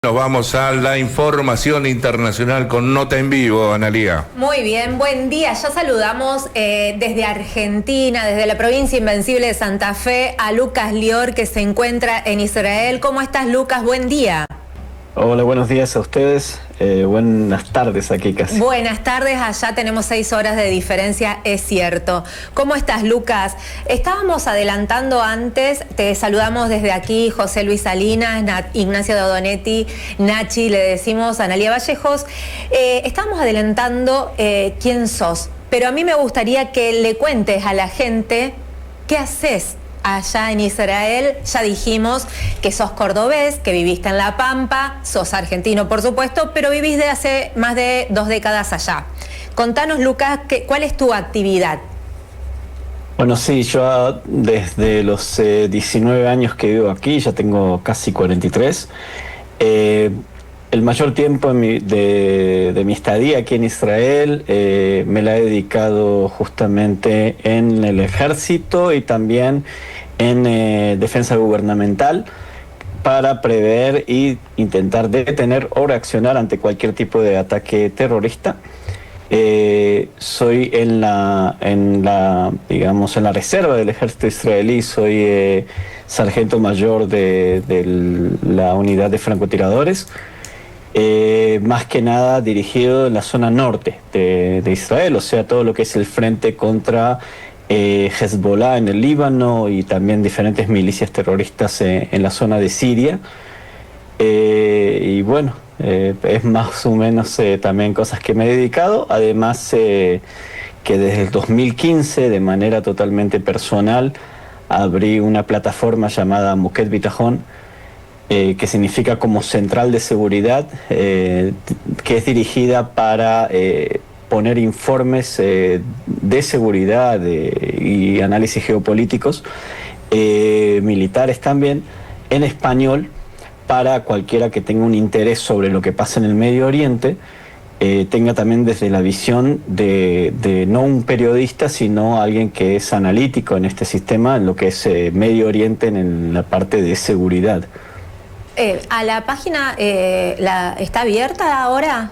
Nos vamos a la información internacional con Nota en Vivo, Analía. Muy bien, buen día. Ya saludamos desde Argentina, desde la provincia invencible de Santa Fe, a Lucas Lior, que se encuentra en Israel. ¿Cómo estás, Lucas? Buen día. Hola, buenos días a ustedes. Buenas tardes aquí casi. Buenas tardes, allá tenemos 6 horas de diferencia, es cierto. ¿Cómo estás, Lucas? Estábamos adelantando antes, te saludamos desde aquí, José Luis Salinas, Ignacio Dodonetti, Nachi, le decimos a Analía Vallejos. Estábamos adelantando quién sos, pero a mí me gustaría que le cuentes a la gente qué haces allá en Israel. Ya dijimos que sos cordobés, que viviste en La Pampa, sos argentino por supuesto, pero vivís de hace más de 2 décadas allá. Contanos, Lucas, ¿cuál es tu actividad? Bueno, sí, yo desde los 19 años que vivo aquí, ya tengo casi 43. El mayor tiempo de mi estadía aquí en Israel me la he dedicado justamente en el ejército y también en defensa gubernamental para prever y intentar detener o reaccionar ante cualquier tipo de ataque terrorista. Soy digamos, en la reserva del ejército israelí, soy sargento mayor de la unidad de francotiradores. Más que nada dirigido en la zona norte de Israel, o sea, todo lo que es el frente contra Hezbollah en el Líbano y también diferentes milicias terroristas en la zona de Siria. Y bueno, es más o menos también cosas que me he dedicado, además que desde el 2015, de manera totalmente personal, abrí una plataforma llamada Moked Bitachon, que significa como central de seguridad, que es dirigida para poner informes de seguridad y análisis geopolíticos, militares también, en español, para cualquiera que tenga un interés sobre lo que pasa en el Medio Oriente, tenga también desde la visión de no un periodista, sino alguien que es analítico en este sistema, en lo que es Medio Oriente, en la parte de seguridad. ¿A la página está abierta ahora?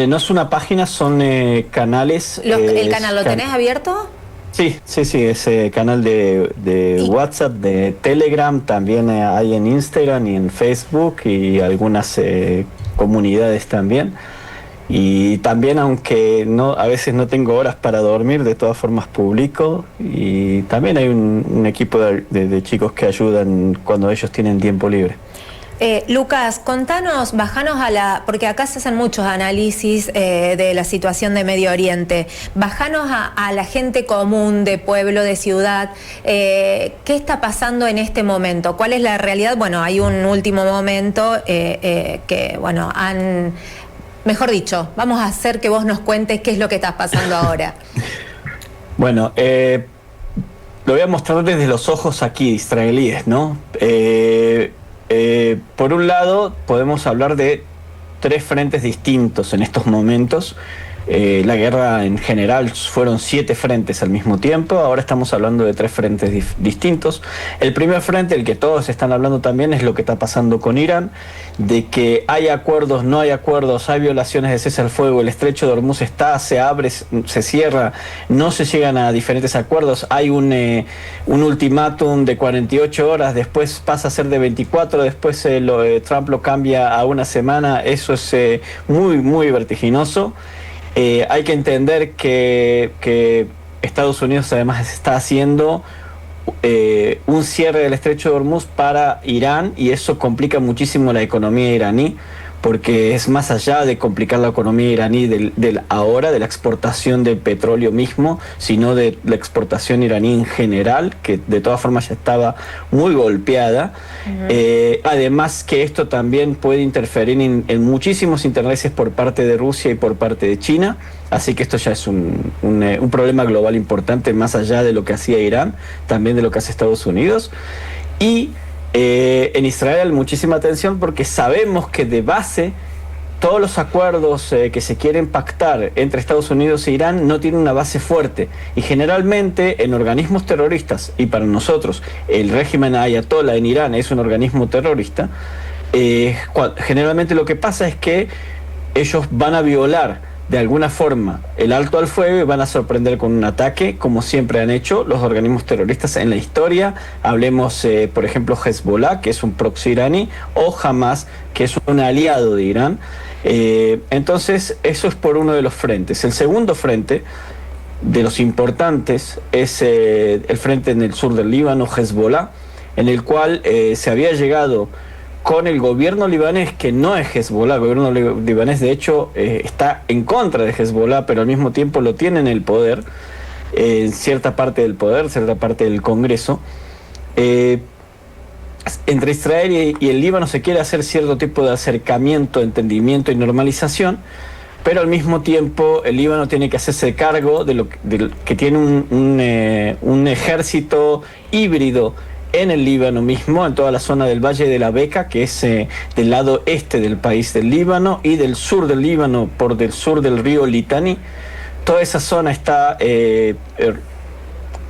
No es una página, son canales. ¿El canal lo tenés abierto? Sí, es canal de WhatsApp, de Telegram, también hay en Instagram y en Facebook y algunas comunidades también. Y también, aunque a veces no tengo horas para dormir, de todas formas publico, y también hay un equipo de chicos que ayudan cuando ellos tienen tiempo libre. Lucas, contanos, bajanos porque acá se hacen muchos análisis de la situación de Medio Oriente, bajanos a la gente común, de pueblo, de ciudad, ¿qué está pasando en este momento? ¿Cuál es la realidad? Bueno, hay un último momento que, bueno, mejor dicho, vamos a hacer que vos nos cuentes qué es lo que está pasando ahora. Bueno, lo voy a mostrar desde los ojos aquí israelíes, ¿no? Por un lado, podemos hablar de 3 frentes distintos en estos momentos. La guerra en general fueron 7 frentes al mismo tiempo, ahora estamos hablando de 3 frentes distintos. El primer frente, el que todos están hablando también, es lo que está pasando con Irán, de que hay acuerdos, no hay acuerdos, hay violaciones de cese al fuego, el estrecho de Hormuz se abre, se cierra, no se llegan a diferentes acuerdos, hay un ultimátum de 48 horas, después pasa a ser de 24, después Trump lo cambia a una semana, eso es muy, muy vertiginoso. Hay que entender que Estados Unidos además está haciendo un cierre del estrecho de Hormuz para Irán, y eso complica muchísimo la economía iraní, porque es más allá de complicar la economía iraní ahora, de la exportación del petróleo mismo, sino de la exportación iraní en general, que de todas formas ya estaba muy golpeada. Además que esto también puede interferir en muchísimos intereses por parte de Rusia y por parte de China, así que esto ya es un problema global importante, más allá de lo que hacía Irán, también de lo que hace Estados Unidos. Y en Israel muchísima atención, porque sabemos que de base todos los acuerdos que se quieren pactar entre Estados Unidos e Irán no tienen una base fuerte, y generalmente en organismos terroristas, y para nosotros el régimen ayatollah en Irán es un organismo terrorista, Generalmente lo que pasa es que ellos van a violar de alguna forma el alto al fuego y van a sorprender con un ataque, como siempre han hecho los organismos terroristas en la historia. Hablemos, por ejemplo, Hezbollah, que es un proxy iraní, o Hamas, que es un aliado de Irán. Entonces, eso es por uno de los frentes. El segundo frente, de los importantes, es el frente en el sur del Líbano, Hezbollah, en el cual se había llegado con el gobierno libanés, que no es Hezbollah. El gobierno libanés, de hecho, está en contra de Hezbollah, pero al mismo tiempo lo tiene en el poder, en cierta parte del poder, cierta parte del Congreso. Entre Israel y el Líbano se quiere hacer cierto tipo de acercamiento, entendimiento y normalización, pero al mismo tiempo el Líbano tiene que hacerse cargo de que tiene un ejército híbrido en el Líbano mismo, en toda la zona del Valle de la Beca, que es del lado este del país del Líbano, y del sur del Líbano, por del sur del río Litani. Toda esa zona está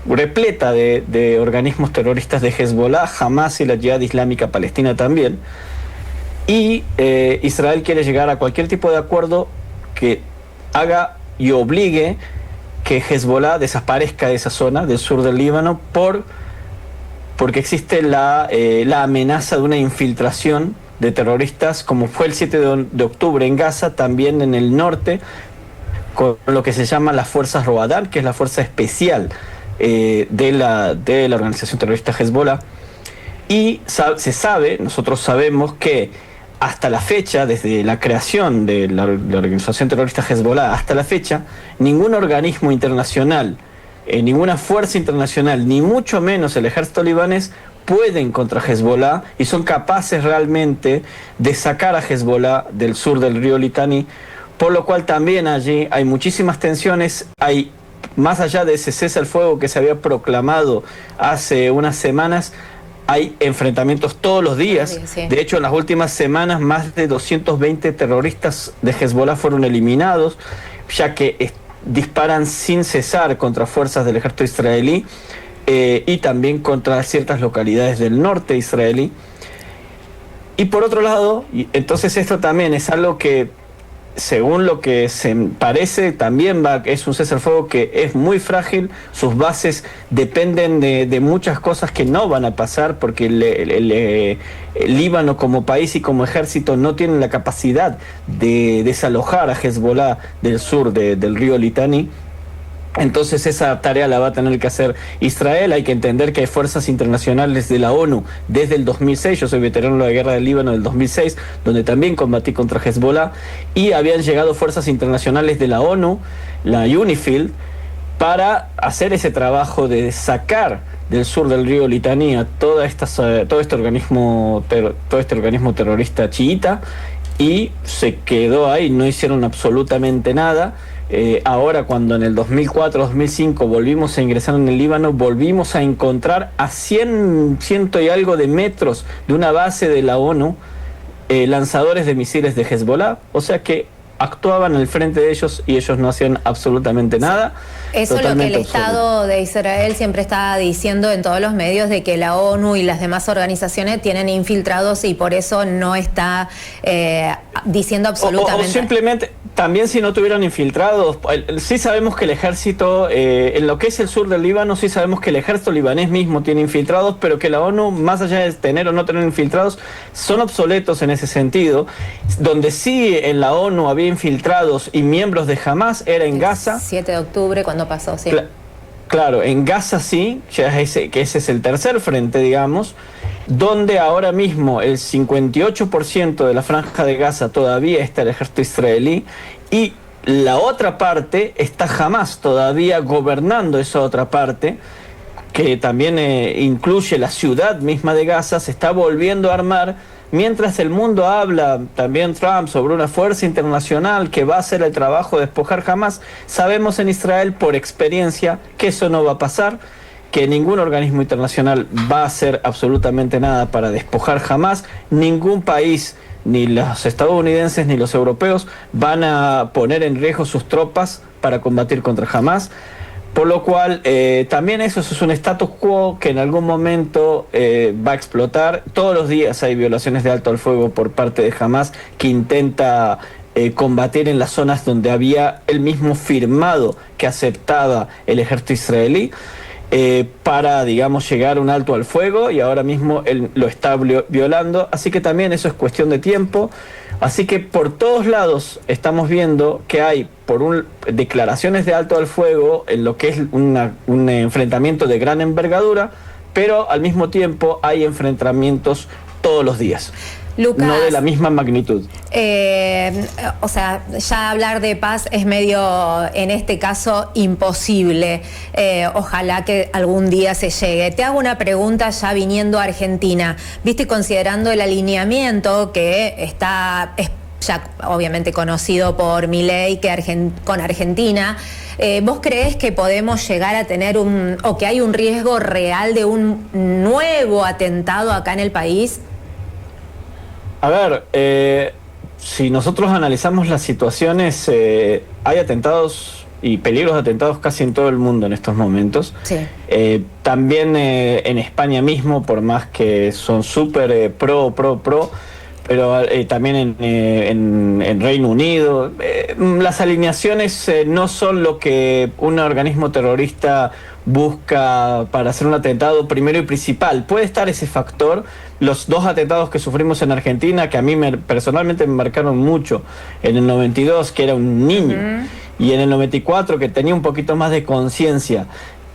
repleta de organismos terroristas de Hezbollah, Hamas y la Yihad Islámica Palestina también. Y Israel quiere llegar a cualquier tipo de acuerdo que haga y obligue que Hezbollah desaparezca de esa zona del sur del Líbano porque existe la amenaza de una infiltración de terroristas, como fue el 7 de octubre en Gaza, también en el norte, con lo que se llama las fuerzas Roadán, que es la fuerza especial de la organización terrorista Hezbollah. Y se sabe, nosotros sabemos que hasta la fecha, desde la creación de la organización terrorista Hezbollah hasta la fecha, ningún organismo internacional, ninguna fuerza internacional, ni mucho menos el ejército libanés, pueden contra Hezbollah y son capaces realmente de sacar a Hezbollah del sur del río Litani, por lo cual también allí hay muchísimas tensiones. Hay, más allá de ese cese al fuego que se había proclamado hace unas semanas, hay enfrentamientos todos los días. Sí. De hecho, en las últimas semanas más de 220 terroristas de Hezbollah fueron eliminados, ya que disparan sin cesar contra fuerzas del ejército israelí y también contra ciertas localidades del norte israelí. Y por otro lado, entonces esto también es algo que, según lo que se parece, también es un cese al fuego que es muy frágil. Sus bases dependen de muchas cosas que no van a pasar, porque el Líbano como país y como ejército no tienen la capacidad de desalojar a Hezbollah del sur del río Litani. Entonces esa tarea la va a tener que hacer Israel. Hay que entender que hay fuerzas internacionales de la ONU desde el 2006, yo soy veterano de la guerra del Líbano del 2006, donde también combatí contra Hezbollah, y habían llegado fuerzas internacionales de la ONU, la UNIFIL, para hacer ese trabajo de sacar del sur del río Litani a todo este organismo terrorista chiita, y se quedó ahí, no hicieron absolutamente nada. Ahora, cuando en el 2004-2005 volvimos a ingresar en el Líbano, volvimos a encontrar a 100 y algo de metros de una base de la ONU lanzadores de misiles de Hezbollah, o sea que actuaban al frente de ellos y ellos no hacían absolutamente nada. Eso es lo que el Estado de Israel siempre está diciendo en todos los medios, de que la ONU y las demás organizaciones tienen infiltrados y por eso no está diciendo absolutamente. O simplemente, también si no tuvieran infiltrados, sí sabemos que el ejército, en lo que es el sur del Líbano, sí sabemos que el ejército libanés mismo tiene infiltrados, pero que la ONU, más allá de tener o no tener infiltrados, son obsoletos en ese sentido. Donde sí en la ONU había infiltrados y miembros de Hamas era en Gaza. 7 de octubre, cuando pasó, sí. Claro, en Gaza sí, que ese es el tercer frente, digamos, donde ahora mismo el 58% de la franja de Gaza todavía está el ejército israelí, y la otra parte está Hamas todavía gobernando esa otra parte, que también incluye la ciudad misma de Gaza. Se está volviendo a armar. Mientras el mundo habla, también Trump, sobre una fuerza internacional que va a hacer el trabajo de despojar Hamas, sabemos en Israel por experiencia que eso no va a pasar, que ningún organismo internacional va a hacer absolutamente nada para despojar Hamas. Ningún país, ni los estadounidenses ni los europeos, van a poner en riesgo sus tropas para combatir contra Hamas. Por lo cual, también eso es un status quo que en algún momento va a explotar. Todos los días hay violaciones de alto al fuego por parte de Hamas, que intenta combatir en las zonas donde había él mismo firmado que aceptaba el ejército israelí, para, digamos, llegar a un alto al fuego, y ahora mismo él lo está violando. Así que también eso es cuestión de tiempo. Así que por todos lados estamos viendo que hay declaraciones de alto al fuego en lo que es un enfrentamiento de gran envergadura, pero al mismo tiempo hay enfrentamientos todos los días. Lucas, no de la misma magnitud. O sea, ya hablar de paz es medio, en este caso, imposible. Ojalá que algún día se llegue. Te hago una pregunta ya viniendo a Argentina. Viste, considerando el alineamiento que está ya obviamente conocido por Milei con Argentina, ¿vos creés que podemos llegar a tener o que hay un riesgo real de un nuevo atentado acá en el país? A ver, si nosotros analizamos las situaciones, hay atentados y peligros de atentados casi en todo el mundo en estos momentos. Sí. También en España mismo, por más que son súper pro, pero también en Reino Unido. Las alineaciones no son lo que un organismo terrorista busca para hacer un atentado primero y principal. Puede estar ese factor. Los dos atentados que sufrimos en Argentina, que a mí personalmente me marcaron mucho, en el 92, que era un niño, y en el 94, que tenía un poquito más de conciencia,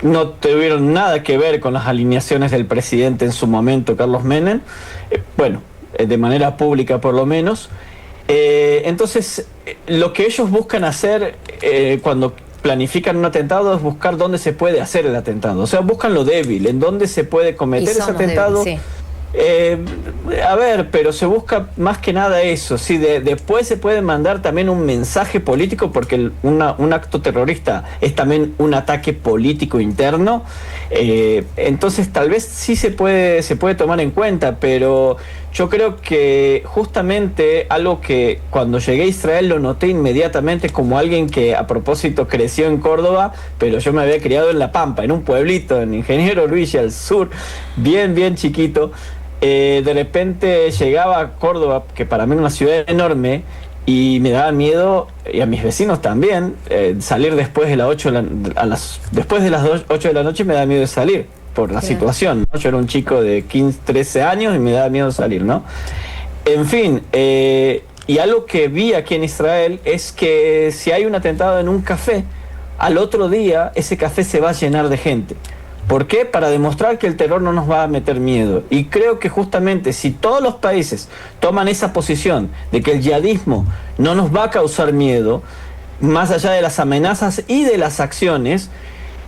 no tuvieron nada que ver con las alineaciones del presidente en su momento, Carlos Menem, de manera pública por lo menos. Entonces, lo que ellos buscan hacer cuando planifican un atentado es buscar dónde se puede hacer el atentado. O sea, buscan lo débil, en dónde se puede cometer ese atentado. Débil, sí. A ver, pero se busca más que nada eso. Sí, después se puede mandar también un mensaje político, porque un acto terrorista es también un ataque político interno. Entonces tal vez sí se puede tomar en cuenta, pero yo creo que justamente algo que cuando llegué a Israel lo noté inmediatamente, como alguien que a propósito creció en Córdoba, pero yo me había criado en La Pampa, en un pueblito, en Ingeniero Luis, al sur, bien chiquito. De repente llegaba a Córdoba, que para mí era una ciudad enorme, y me daba miedo, y a mis vecinos también, salir después de las 8 de las 8 de la noche me da miedo de salir por la situación, ¿no? Yo era un chico de 15, 13 años y me daba miedo salir, ¿no? En fin, y algo que vi aquí en Israel es que si hay un atentado en un café, al otro día ese café se va a llenar de gente. ¿Por qué? Para demostrar que el terror no nos va a meter miedo. Y creo que justamente si todos los países toman esa posición de que el yihadismo no nos va a causar miedo, más allá de las amenazas y de las acciones,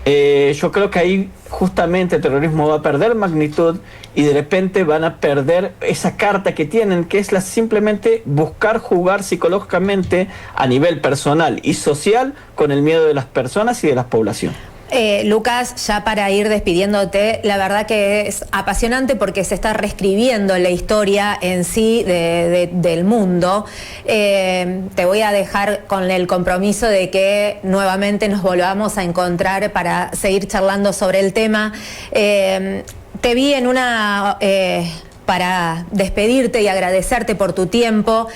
yo creo que ahí justamente el terrorismo va a perder magnitud, y de repente van a perder esa carta que tienen, que es simplemente buscar jugar psicológicamente a nivel personal y social con el miedo de las personas y de la población. Lucas, ya para ir despidiéndote, la verdad que es apasionante porque se está reescribiendo la historia en sí del mundo. Te voy a dejar con el compromiso de que nuevamente nos volvamos a encontrar para seguir charlando sobre el tema. Te vi en para despedirte y agradecerte por tu tiempo,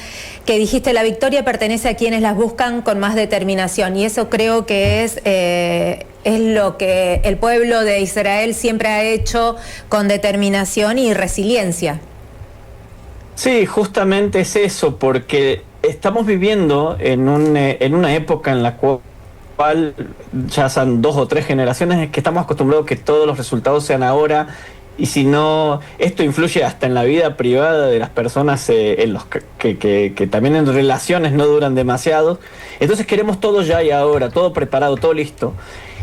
que dijiste: la victoria pertenece a quienes las buscan con más determinación, y eso creo que es lo que el pueblo de Israel siempre ha hecho, con determinación y resiliencia. Sí, justamente es eso, porque estamos viviendo en una época en la cual ya son 2 o 3 generaciones que estamos acostumbrados a que todos los resultados sean ahora. Y si no, esto influye hasta en la vida privada de las personas, en los que también en relaciones no duran demasiado. Entonces queremos todo ya y ahora, todo preparado, todo listo.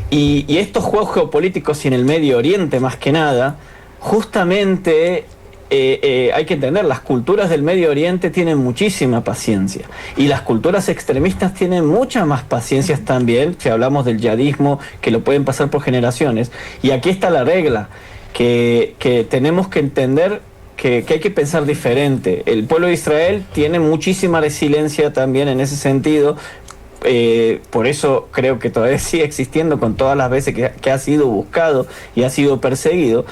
Y estos juegos geopolíticos y en el Medio Oriente más que nada, justamente hay que entender, las culturas del Medio Oriente tienen muchísima paciencia, y las culturas extremistas tienen mucha más paciencia también, si hablamos del yihadismo, que lo pueden pasar por generaciones. Y aquí está la regla, que tenemos que entender que hay que pensar diferente. El pueblo de Israel tiene muchísima resiliencia también en ese sentido, Por eso creo que todavía sigue existiendo con todas las veces que ha sido buscado y ha sido perseguido.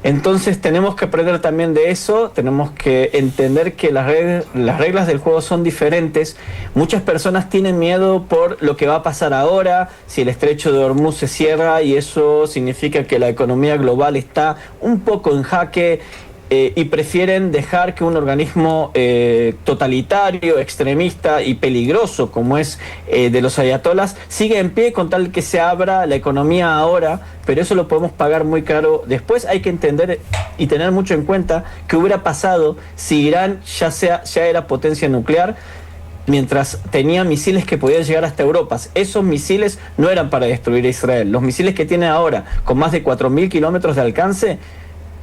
Entonces tenemos que aprender también de eso, tenemos que entender que las reglas del juego son diferentes. Muchas personas tienen miedo por lo que va a pasar ahora, si el estrecho de Hormuz se cierra y eso significa que la economía global está un poco en jaque. Y prefieren dejar que un organismo totalitario, extremista y peligroso como es de los ayatolás siga en pie con tal que se abra la economía ahora, pero eso lo podemos pagar muy caro después. Hay que entender y tener mucho en cuenta qué hubiera pasado si Irán ya era potencia nuclear, mientras tenía misiles que podían llegar hasta Europa. Esos misiles no eran para destruir a Israel. Los misiles que tiene ahora, con más de 4.000 kilómetros de alcance,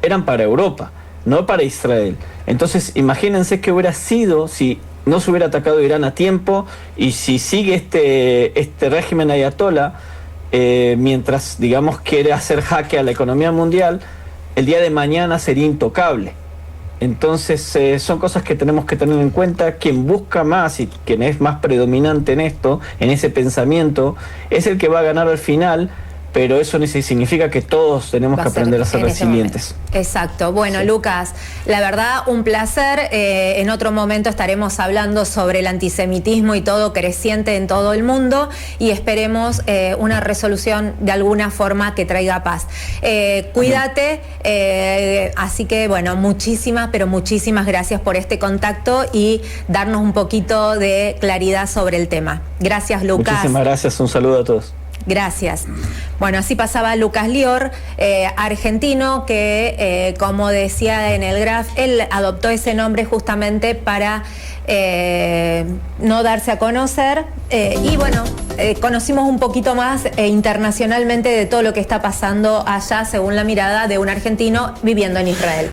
eran para Europa, no para Israel. Entonces imagínense qué hubiera sido si no se hubiera atacado Irán a tiempo y si sigue este régimen ayatolá mientras, digamos, quiere hacer jaque a la economía mundial. El día de mañana sería intocable. Entonces son cosas que tenemos que tener en cuenta. Quien busca más y quien es más predominante en esto, en ese pensamiento, es el que va a ganar al final. Pero eso significa que todos tenemos que aprender a ser resilientes. Exacto. Bueno, sí. Lucas, la verdad, un placer. En otro momento estaremos hablando sobre el antisemitismo y todo creciente en todo el mundo y esperemos una resolución de alguna forma que traiga paz. Cuídate. Así que, bueno, pero muchísimas gracias por este contacto y darnos un poquito de claridad sobre el tema. Gracias, Lucas. Muchísimas gracias. Un saludo a todos. Gracias. Bueno, así pasaba Lucas Lior, argentino, que como decía en el graph, él adoptó ese nombre justamente para no darse a conocer y bueno, conocimos un poquito más internacionalmente de todo lo que está pasando allá según la mirada de un argentino viviendo en Israel.